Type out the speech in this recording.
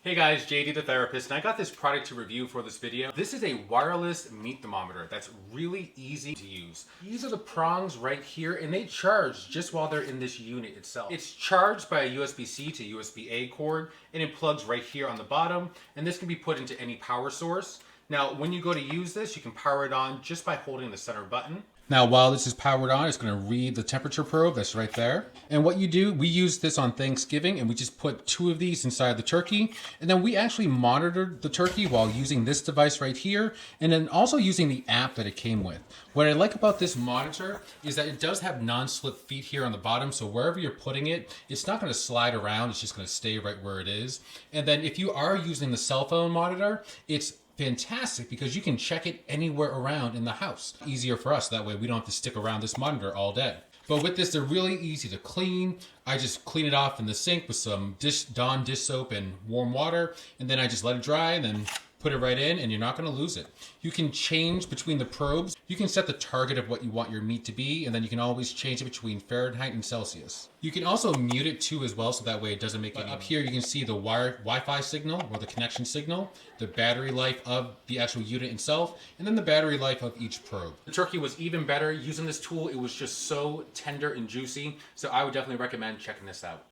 Hey guys, JD the therapist, and I got this product to review for this video. This is a wireless meat thermometer that's really easy to use. These are the prongs right here, and they charge just while they're in this unit itself. It's charged by a USB-C to USB-A cord, and it plugs right here on the bottom, and this can be put into any power source. Now, when you go to use this, you can power it on just by holding the center button. Now, while this is powered on, it's going to read the temperature probe that's right there. And what you do, we use this on Thanksgiving, and we just put 2 of these inside the turkey. And then we actually monitored the turkey while using this device right here, and then also using the app that it came with. What I like about this monitor is that it does have non-slip feet here on the bottom, so wherever you're putting it, it's not going to slide around, it's just going to stay right where it is. And then if you are using the cell phone monitor, it's fantastic because you can check it anywhere around in the house. Easier for us, that way we don't have to stick around this monitor all day. But with this, they're really easy to clean. I just clean it off in the sink with some Dawn dish soap and warm water, and then I just let it dry and then put it right in, and you're not going to lose it. You can change between the probes. You can set the target of what you want your meat to be, and then you can always change it between Fahrenheit and Celsius. You can also mute it too as well, so that way it doesn't make any. Up here you can see the Wi-Fi signal, or the connection signal, the battery life of the actual unit itself, and then the battery life of each probe. The turkey was even better. Using this tool, it was just so tender and juicy, so I would definitely recommend checking this out.